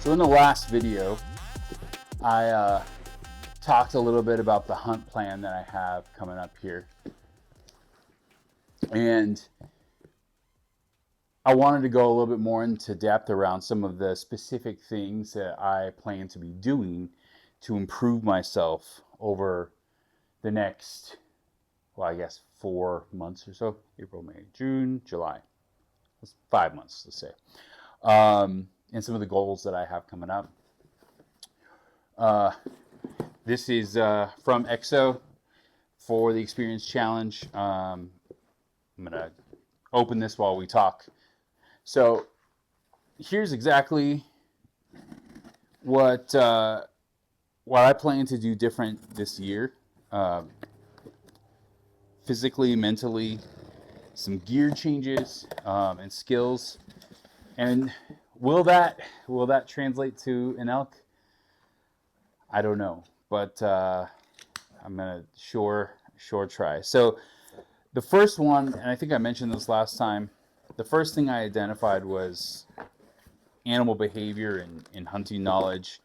So in the last video, I talked a little bit about the hunt plan that I have coming up here. And I wanted to go a little bit more into depth around some of the specific things that I plan to be doing to improve myself over the next, well, I guess 4 months or so. April, May, June, July. That's 5 months, let's say. And some of the goals that I have coming up. This is from EXO for the Experience Challenge. I'm going to open this while we talk. So here's exactly what I plan to do different this year. Physically, mentally, some gear changes and skills. And will that translate to an elk? I don't know, but I'm gonna sure try. So the first one, and I think I mentioned this last time, the first thing I identified was animal behavior and hunting knowledge.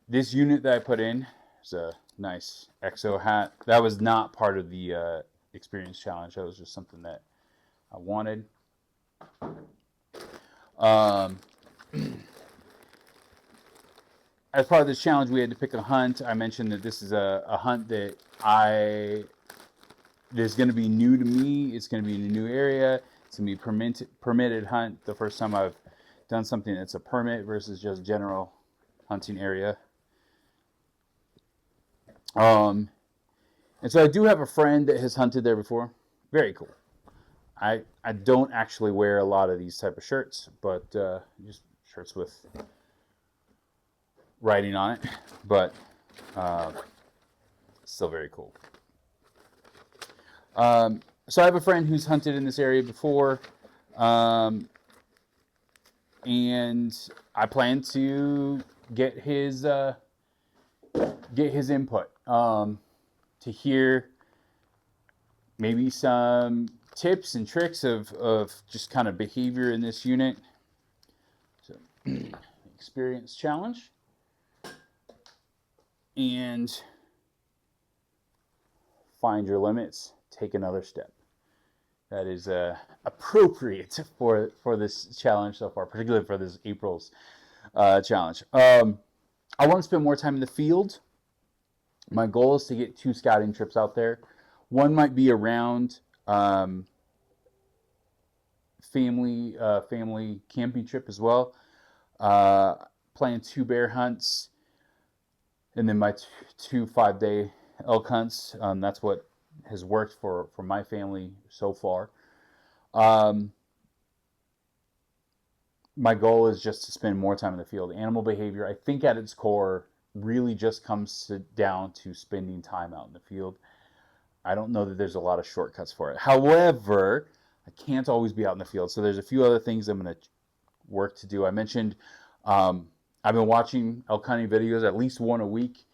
This unit that I put in is a nice EXO hat. That was not part of the Experience Challenge. That was just something that I wanted. As part of this challenge, we had to pick a hunt. I mentioned that this is a hunt that is going to be new to me. It's going to be in a new area. It's going to be permitted hunt. The first time I've done something that's a permit versus just general hunting area. And so I do have a friend that has hunted there before. Very cool. I don't actually wear a lot of these type of shirts, but just shirts with writing on it, but still very cool. So I have a friend who's hunted in this area before, and I plan to get his input to hear maybe some tips and tricks of just kind of behavior in this unit. So Experience Challenge. And find your limits, take another step. That is appropriate for this challenge so far, particularly for this April's challenge. I want to spend more time in the field. My goal is to get 2 scouting trips out there. One might be around family camping trip as well. Planning 2 bear hunts. And then my 2 5-day elk hunts. That's what has worked for my family so far. My goal is just to spend more time in the field. Animal behavior, I think at its core, really just comes down to spending time out in the field. I don't know that there's a lot of shortcuts for it. However, I can't always be out in the field. So there's a few other things I'm going to work to do. I mentioned I've been watching elk hunting videos at least one a week.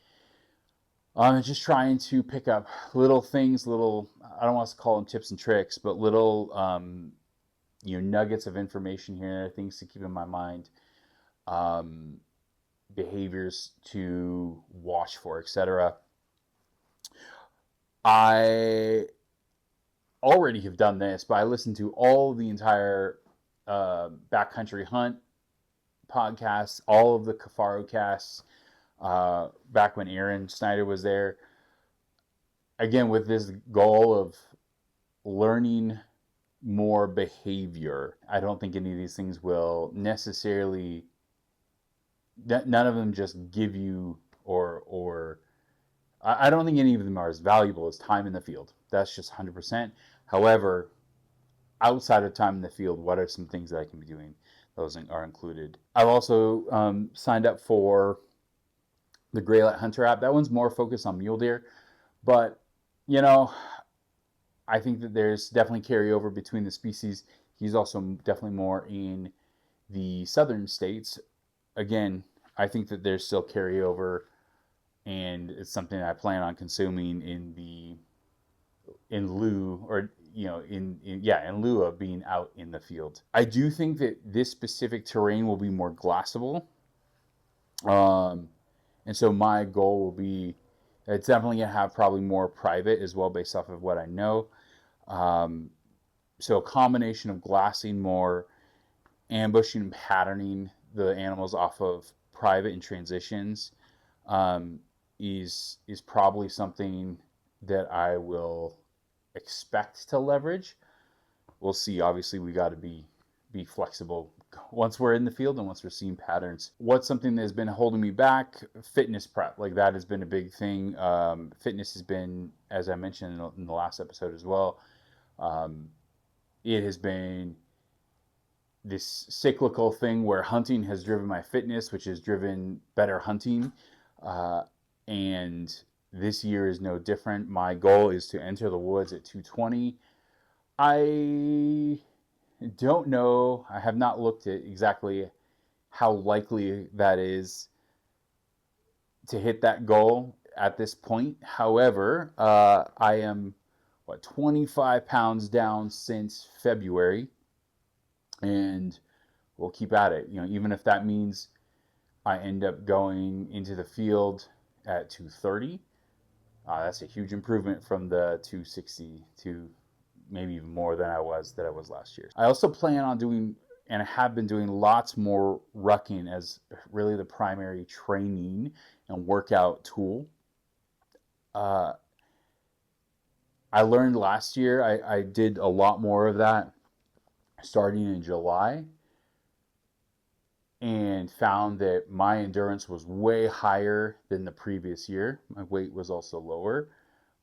I'm just trying to pick up little things, I don't want to call them tips and tricks, but little nuggets of information here and there, things to keep in my mind, behaviors to watch for, etc. I already have done this, but I listened to all the entire Backcountry Hunt podcasts, all of the Cafaro casts, back when Aaron Snyder was there. Again, with this goal of learning more behavior. I don't think any of these things will necessarily, none of them just give you, or I don't think any of them are as valuable as time in the field. That's just 100%. However, outside of time in the field, what are some things that I can be doing? Those are included. I've also signed up for the Greylight Hunter app. That one's more focused on mule deer, but I think that there's definitely carryover between the species. He's also definitely more in the southern states. Again, I think that there's still carryover, and it's something I plan on consuming in lieu, or in lieu of being out in the field. I do think that this specific terrain will be more glassable. And so my goal will be, it's definitely going to have probably more private as well, based off of what I know. Um, so a combination of glassing more, ambushing and patterning the animals off of private and transitions, um, is probably something that I will expect to leverage. We'll see. Obviously, we got to be flexible once we're in the field and once we're seeing patterns. What's something that's been holding me back? Fitness prep. Like, that has been a big thing. Fitness has been, as I mentioned in the last episode as well, um, it has been this cyclical thing where hunting has driven my fitness, which has driven better hunting. Uh, and this year is no different. My goal is to enter the woods at 220. I don't know. I have not looked at exactly how likely that is to hit that goal at this point. However, I am 25 pounds down since February, and we'll keep at it. Even if that means I end up going into the field at 230, that's a huge improvement from the 260 to maybe even more than I was last year. I also plan on doing, and I have been doing, lots more rucking as really the primary training and workout tool. I learned last year I did a lot more of that starting in July, and found that my endurance was way higher than the previous year. My weight was also lower,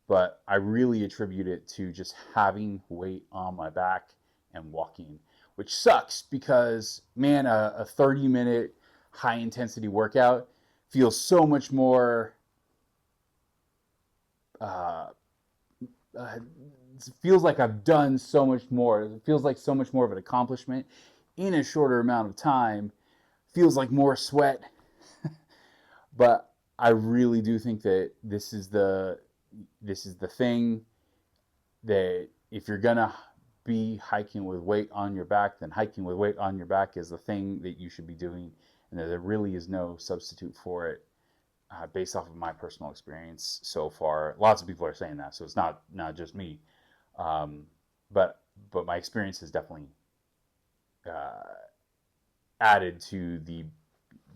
but I really attribute it to just having weight on my back and walking, which sucks because, man, a 30-minute high intensity workout feels so much more, uh, it feels like I've done so much more. It feels like so much more of an accomplishment in a shorter amount of time. Feels like more sweat. But I really do think that this is the thing, that if you're gonna be hiking with weight on your back, then hiking with weight on your back is the thing that you should be doing, and that there really is no substitute for it, based off of my personal experience so far. Lots of people are saying that, so it's not just me, um, but my experience has definitely uh, added to the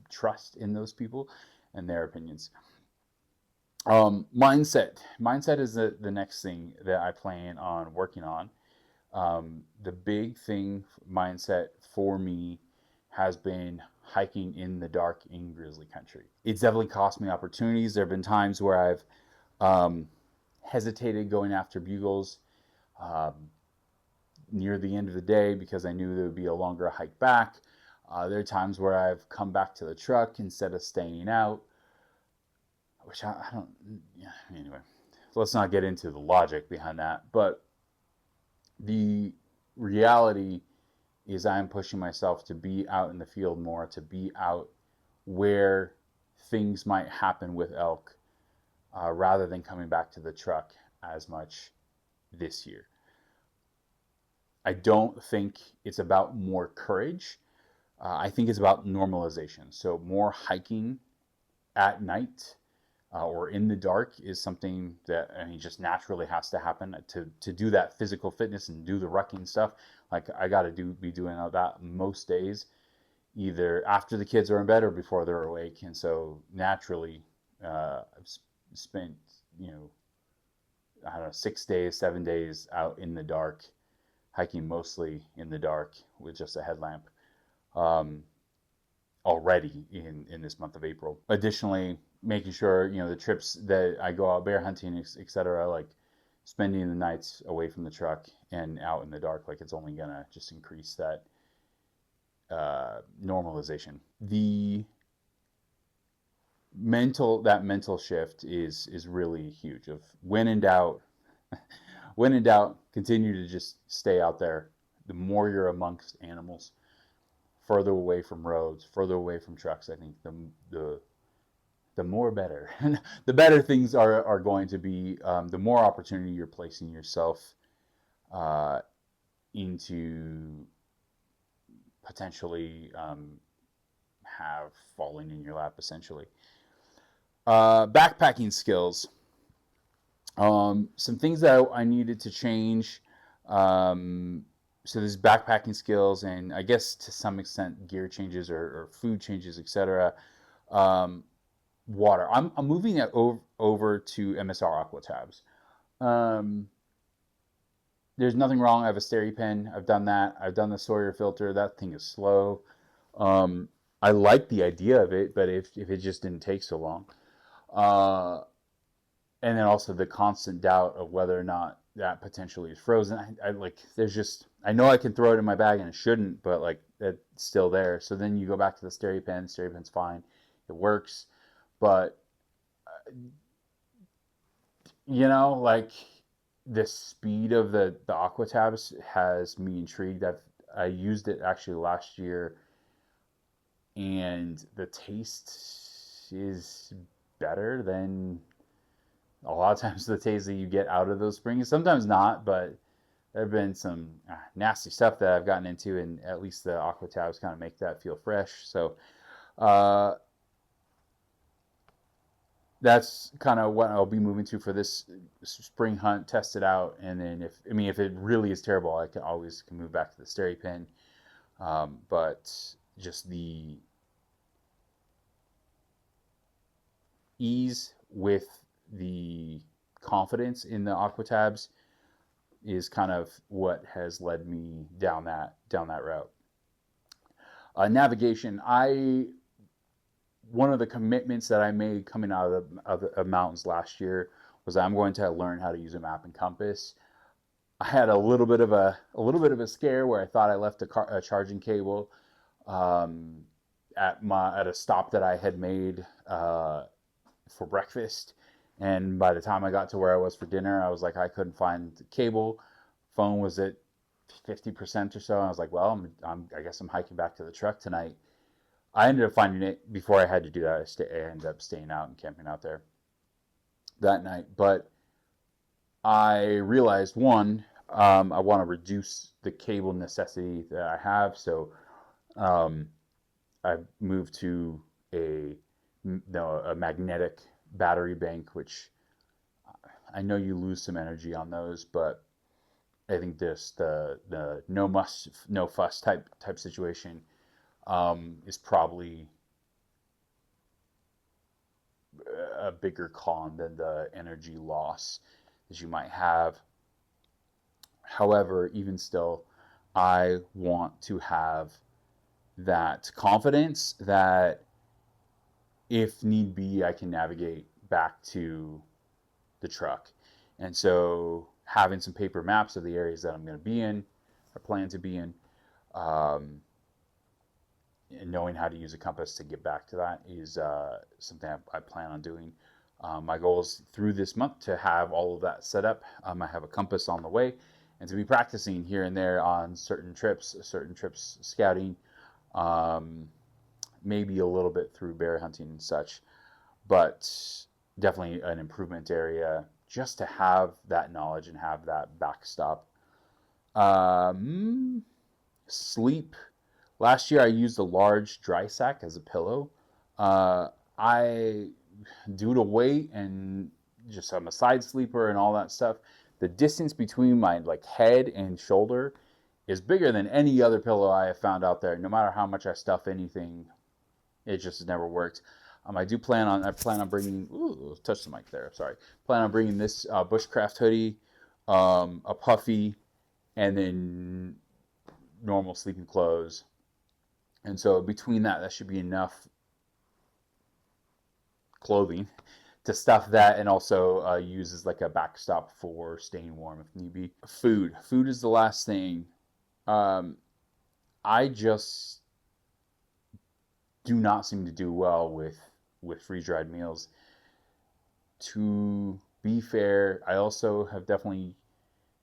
trust in those people and their opinions. Mindset is the next thing that I plan on working on. The big thing, mindset for me, has been hiking in the dark in grizzly country. It's definitely cost me opportunities. There have been times where I've hesitated going after bugles um, near the end of the day because I knew there would be a longer hike back. There are times where I've come back to the truck instead of staying out, which I don't. Yeah, anyway, so let's not get into the logic behind that. But the reality is, I'm pushing myself to be out in the field more, to be out where things might happen with elk, rather than coming back to the truck as much this year. I don't think it's about more courage. I think it's about normalization. So more hiking at night, or in the dark, is something that, I mean, just naturally has to happen to do that physical fitness and do the rucking stuff. Like, I got to be doing that most days, either after the kids are in bed or before they're awake. And so naturally, I've spent, I don't know, 6 days, 7 days out in the dark, hiking mostly in the dark with just a headlamp. Um, Already in this month of April. Additionally, making sure, the trips that I go out bear hunting, etc., like spending the nights away from the truck and out in the dark, like, it's only gonna just increase that normalization. The mental shift is really huge. Of when in doubt, continue to just stay out there. The more you're amongst animals, further away from roads, further away from trucks, I think the more better. The better things are going to be, the more opportunity you're placing yourself uh, into potentially have falling in your lap, essentially. Backpacking skills. Some things that I needed to change. Um, so there's backpacking skills, and I guess to some extent gear changes or food changes, etc. Um, Water. I'm moving it over to MSR Aqua Tabs. Um, there's nothing wrong. I have a Steri pen. I've done that. I've done the Sawyer filter. That thing is slow. Um, I like the idea of it, but if it just didn't take so long. Uh, and then also the constant doubt of whether or not that potentially is frozen. I like, there's just, I know I can throw it in my bag and it shouldn't, but like it's still there. So then you go back to the Steri pen. Steri pen's fine. It works. But, like the speed of the Aqua Tabs has me intrigued. I used it actually last year, and the taste is better than a lot of times the taste that you get out of those springs. Sometimes not, but there have been some nasty stuff that I've gotten into, and at least the Aqua Tabs kind of make that feel fresh. So uh, that's kind of what I'll be moving to for this spring hunt. Test it out, and then if it really is terrible, I can always move back to the Steri pen. But just the ease with the confidence in the Aqua Tabs is kind of what has led me down that route. Navigation. I One of the commitments that I made coming out of the mountains last year was that I'm going to learn how to use a map and compass. I had a little bit of a scare where I thought I left a charging cable um, at a stop that I had made for breakfast, and by the time I got to where I was for dinner, I was like, I couldn't find the cable. Phone was at 50% or so. I was like, well, I guess I'm hiking back to the truck tonight. I ended up finding it before I had to do that. I ended up staying out and camping out there that night. But I realized one, I want to reduce the cable necessity that I have. So um, I moved to a a magnetic battery bank, which I know you lose some energy on those, but I think this the no muss no fuss type situation is probably a bigger con than the energy loss that you might have. However, even still, I want to have that confidence that if need be, I can navigate back to the truck. And so having some paper maps of the areas that I'm going to be in or plan to be in, um, and knowing how to use a compass to get back to that is something I plan on doing. My goal is through this month to have all of that set up. I have a compass on the way, and to be practicing here and there on certain trips scouting, um, maybe a little bit through bear hunting and such, but definitely an improvement area just to have that knowledge and have that backstop. Um, Sleep. Last year, I used a large dry sack as a pillow. I, due to weight and just I'm a side sleeper and all that stuff, the distance between my like head and shoulder is bigger than any other pillow I have found out there. No matter how much I stuff anything, it just never worked. I plan on bringing. Ooh, touch the mic there. Sorry. Plan on bringing this bushcraft hoodie, a puffy, and then normal sleeping clothes. And so between that should be enough clothing to stuff that, and also use as like a backstop for staying warm if need be. Food is the last thing. Um, I just do not seem to do well with freeze dried meals. To be fair, I also have definitely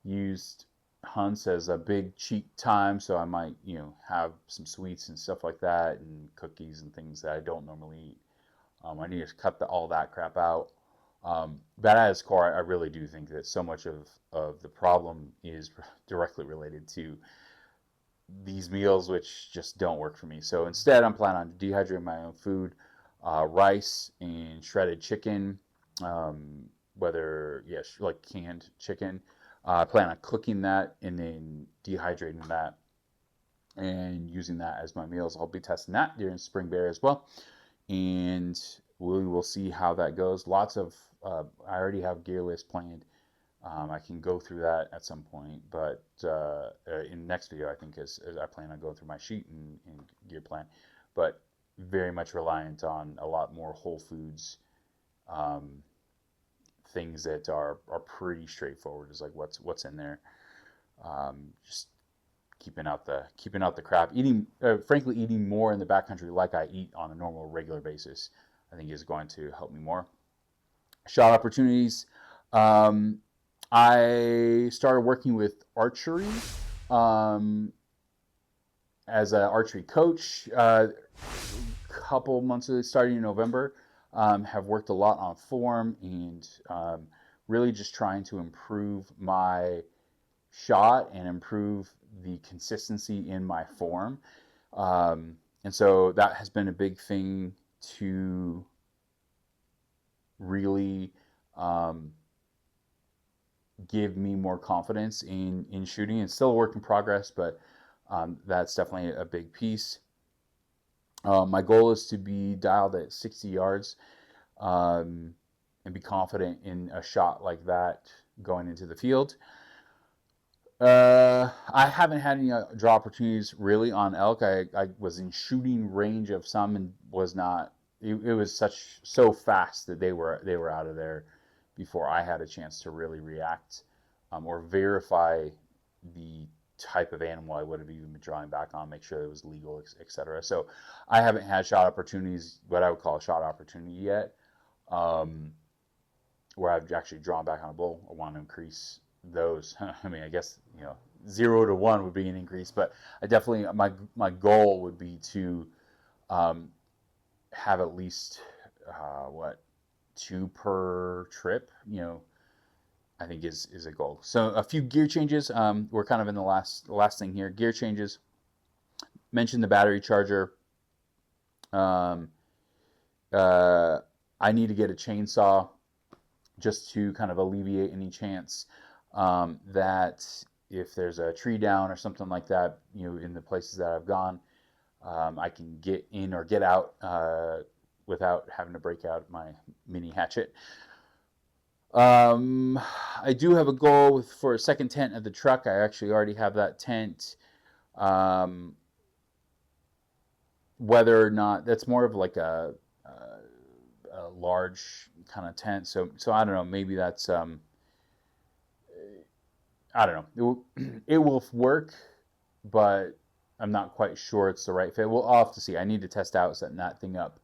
used hunts as a big cheat time, so I might have some sweets and stuff like that, and cookies and things that I don't normally eat. I need to cut all that crap out. But at its core, I really do think that so much of the problem is directly related to these meals, which just don't work for me. So instead, I'm planning on dehydrating my own food, rice and shredded chicken, whether, yes, like canned chicken. I plan on cooking that and then dehydrating that and using that as my meals. I'll be testing that during spring bear as well, and we will see how that goes. Lots of I already have gear list planned. I can go through that at some point, but in the next video, I think as I plan on going through my sheet and gear plan, but very much reliant on a lot more whole foods, um, things that are pretty straightforward. Is like what's in there. Just keeping out the crap. Eating, frankly, eating more in the backcountry like I eat on a normal regular basis, I think is going to help me more. Shot opportunities. Um, I started working with Archery um, as an archery coach couple months ago, starting in November. Have worked a lot on form and really just trying to improve my shot and improve the consistency in my form. And so that has been a big thing to really um, give me more confidence in shooting. It's still a work in progress, but that's definitely a big piece. My goal is to be dialed at 60 yards um, and be confident in a shot like that going into the field. I haven't had any draw opportunities really on elk. I was in shooting range of some and was not. It was so fast that they were out of there before I had a chance to really react or verify the type of animal I would have even been drawing back on, make sure it was legal, etc. So I haven't had shot opportunities, what I would call a shot opportunity yet, um, where I've actually drawn back on a bull. I want to increase those. I mean, I guess 0 to 1 would be an increase, but I definitely my goal would be to um, have at least what 2 per trip. I think is a goal. So a few gear changes. We're kind of in the last thing here. Gear changes. Mentioned the battery charger. Um, uh, I need to get a chainsaw just to kind of alleviate any chance that if there's a tree down or something like that, in the places that I've gone, I can get in or get out without having to break out my mini hatchet. I do have a goal for a second tent of the truck. I actually already have that tent. Um, whether or not that's more of like a large kind of tent, so I don't know. Maybe that's I don't know. It will work, but I'm not quite sure it's the right fit. I'll have to see. I need to test out setting that thing up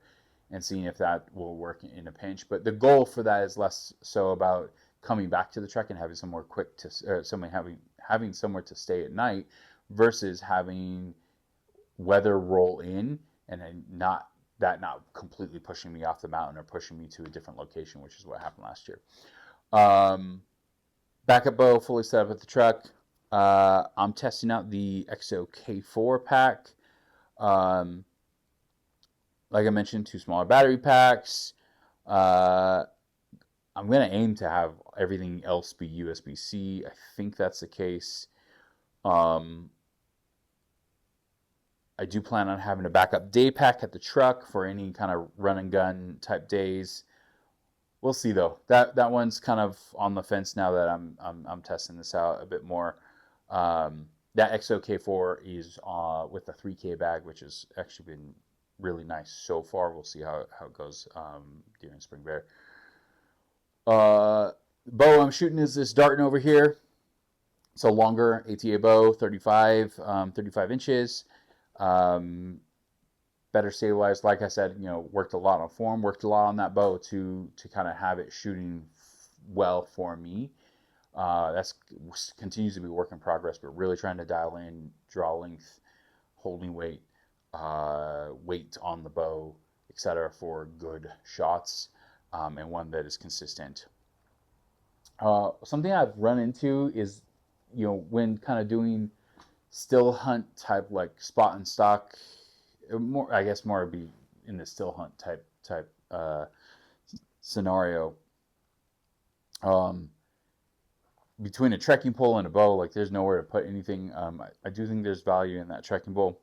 and seeing if that will work in a pinch. But the goal for that is less so about coming back to the truck and having somewhere quick to somebody having somewhere to stay at night versus having weather roll in and then not completely pushing me off the mountain or pushing me to a different location, which is what happened last year. Backup bow fully set up at the truck. I'm testing out the XO-K4 pack. Like I mentioned, 2 smaller battery packs. I'm going to aim to have everything else be USB-C. I think that's the case. I do plan on having a backup day pack at the truck for any kind of run and gun type days. We'll see though. That one's kind of on the fence now that I'm testing this out a bit more. That XO-K4 is with the 3K bag, which has actually been really nice so far. We'll see how it goes during spring bear. Bow I'm shooting is this Darton over here. It's a longer ATA bow, 35 inches. Better stabilized. Like I said, worked a lot on form, worked a lot on that bow to kind of have it shooting well for me. That's continues to be work in progress, but really trying to dial in draw length, holding weight, weight on the bow, etc. for good shots. and one that is consistent. Something I've run into is, when kind of doing still hunt type, like spot and stock, more, I guess more would be in the still hunt type scenario. Um, Between a trekking pole and a bow, like there's nowhere to put anything. I do think there's value in that trekking pole.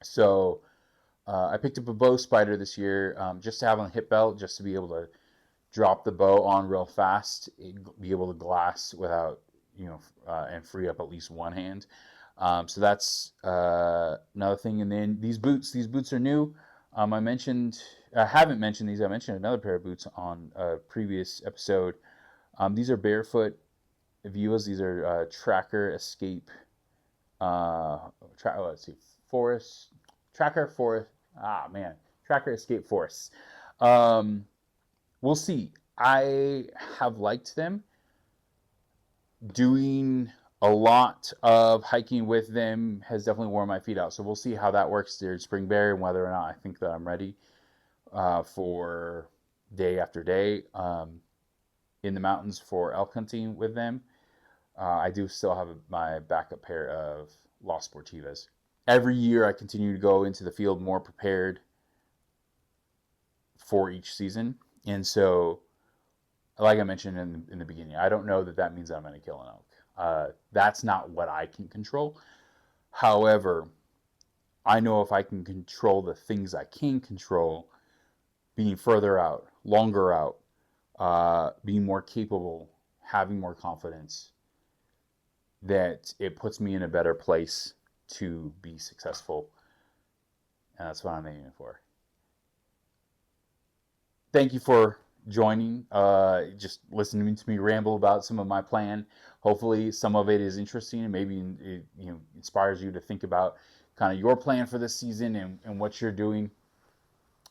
So I picked up a bow spider this year, just to have on the hip belt, just to be able to drop the bow on real fast, be able to glass without, and free up at least one hand. So that's another thing. And then these boots are new. I haven't mentioned these. I mentioned another pair of boots on a previous episode. These are barefoot Viwas. These are Tracker Escape. Let's see, Forest Tracker Forest. Ah man, Tracker Escape Forest. Um, we'll see. I have liked them. Doing a lot of hiking with them has definitely worn my feet out. So we'll see how that works during spring bear and whether or not I think that I'm ready for day after day in the mountains for elk hunting with them. I do still have my backup pair of Las Sportivas. Every year I continue to go into the field more prepared for each season. And so, like I mentioned in the beginning, I don't know that means I'm going to kill an elk. That's not what I can control. However, I know if I can control the things I can control, being further out, longer out, being more capable, having more confidence, that it puts me in a better place to be successful. And that's what I'm aiming for. Thank you for joining, just listening to me ramble about some of my plan. Hopefully some of it is interesting and maybe it inspires you to think about kind of your plan for this season and what you're doing.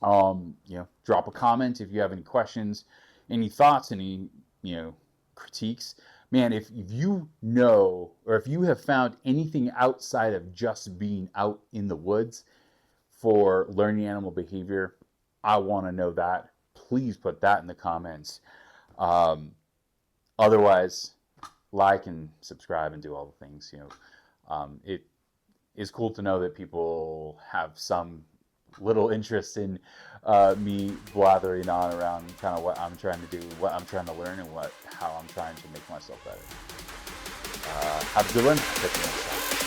Drop a comment if you have any questions, any thoughts, any critiques. Man, if you know, or if you have found anything outside of just being out in the woods for learning animal behavior, I want to know that. Please put that in the comments. Otherwise, like and subscribe and do all the things. It is cool to know that people have some little interest in me blathering on around kind of what I'm trying to do, what I'm trying to learn, and how I'm trying to make myself better. Have a good one. Catch you next time.